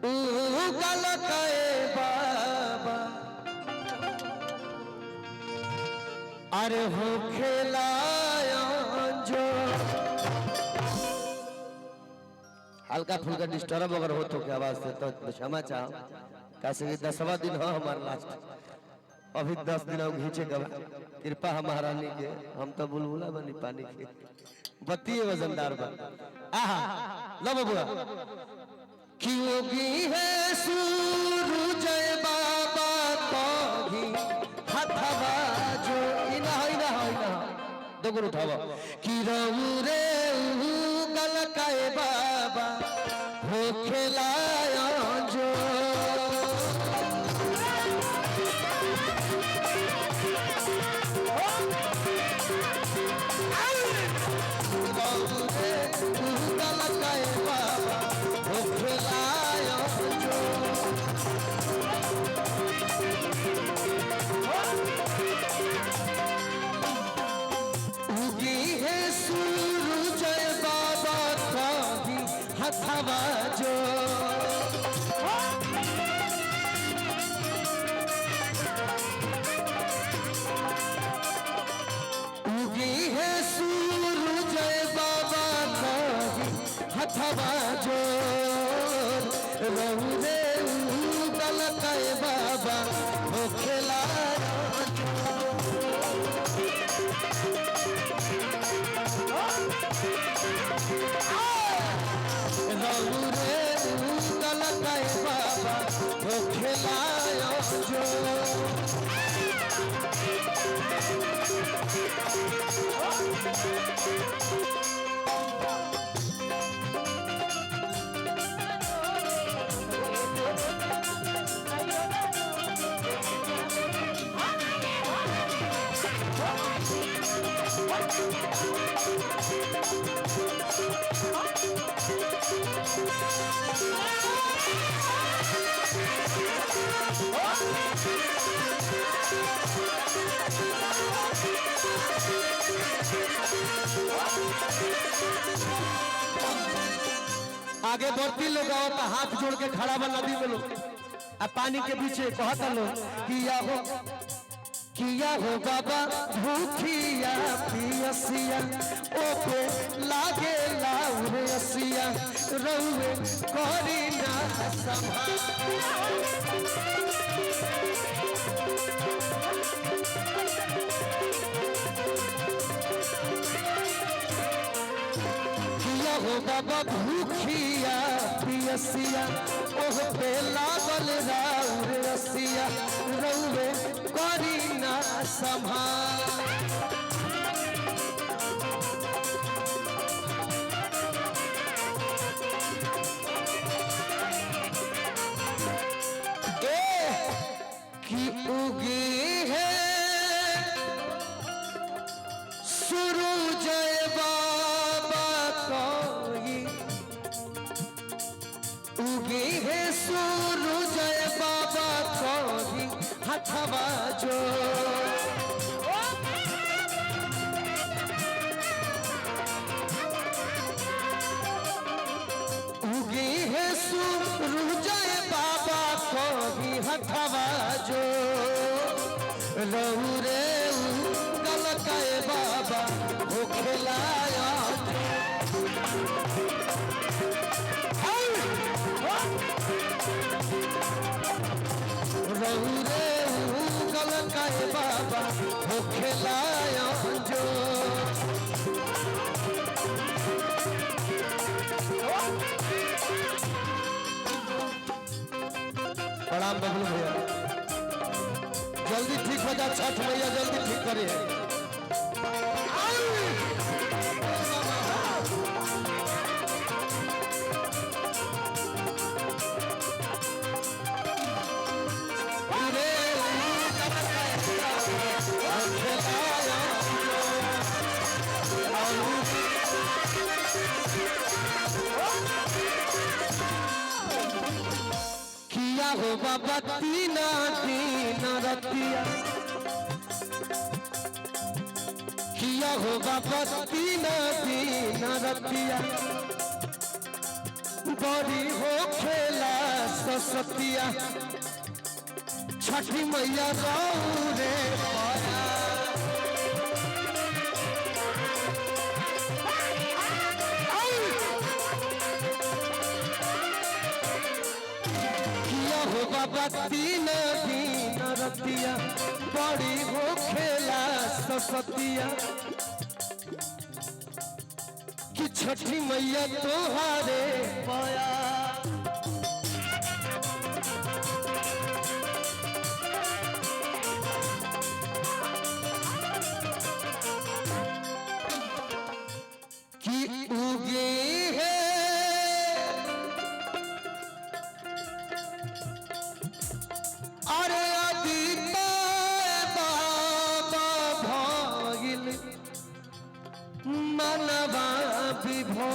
उगल कए बाबा अरे हो खेलाया जो हल्का फुल्का डिस्टर्ब अगर हो तो क्या आवाज से तो क्षमा चाहो कैसे कि 10वां दिन हो हमारा लास्ट अभी 10 दिन हम घींचे का कृपा महारानी के हम तो बुलबुला बनी पानी के बत्ती वजनदार बा आहा लो बबुआ क्योंकि है सूरज बाबा कभी हथवा जो इना दो गुरु उठावा कि रहू रे गल काए बाबा हो खेलाया जो हथवा जो उगी है सूरज बाबा कभी हथवा जो रहू रे उगल कए बाबा हो खेला रहू रे उगल कए बाबा हो खेलाया जो आगे बढ़ती लोग आओ तो हाथ जोड़ के खड़ा बा नदी में लोग पानी के पीछे कहता लोग किया हो बाबा भूखिया पियसिया ओपे लागे लाउरे असिया रउए करी ना संभाल हो बाबा भूखिया पियसिया ओह पे लागल राउर रसिया रउवे करी ना संभाल की उगी है सूरज उगी है सूरज बाबा कभी हथवा जो उगी है सूरज बाबा कभी हथवा जो रहू रे गल कए बाबा हो खेलाया रहू रे गल कए बाबा हो खेलाया जो प्रणाम बबलू भैया जल्दी ठीक हो जा छठ मैया जल्दी ठीक करे किया हो बाबा तीना तीना रतिया किया हो बाबा तीना तीना रतिया बड़ी हो खेला सरस्वतिया छठी मैया रे पाया किया हो बाबा तीन दिन रतिया बड़ी हो खेला सरस्वतिया कि छठी मैया तोहारे पाया कि उगे है अरे अदिता बाबा भागिल मनवा विभो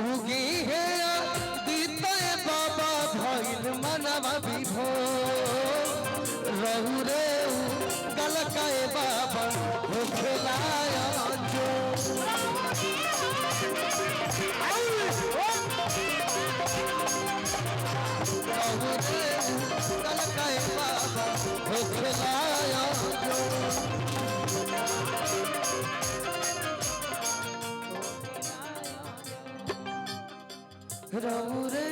उगी है अदिता बाबा भागिल मनवा विभो रहु रे गलकाए बाबा हो खिलाया जो रहु रे गलकाए बाबा हो खिलाया जो रहु रे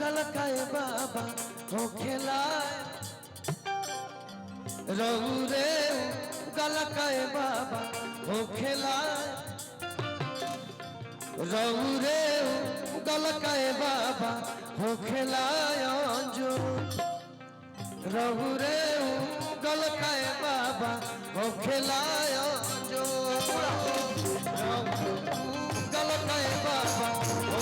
गलकाए बाबा हो खिलाया रहु रे गलकाए बाबा हो खिलाए रहु रे गलकाए बाबा हो खिलाया जो रहु रे गलकाए बाबा हो खिलाया जो गलकाए बाबा हो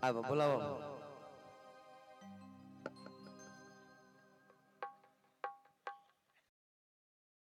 अब बोला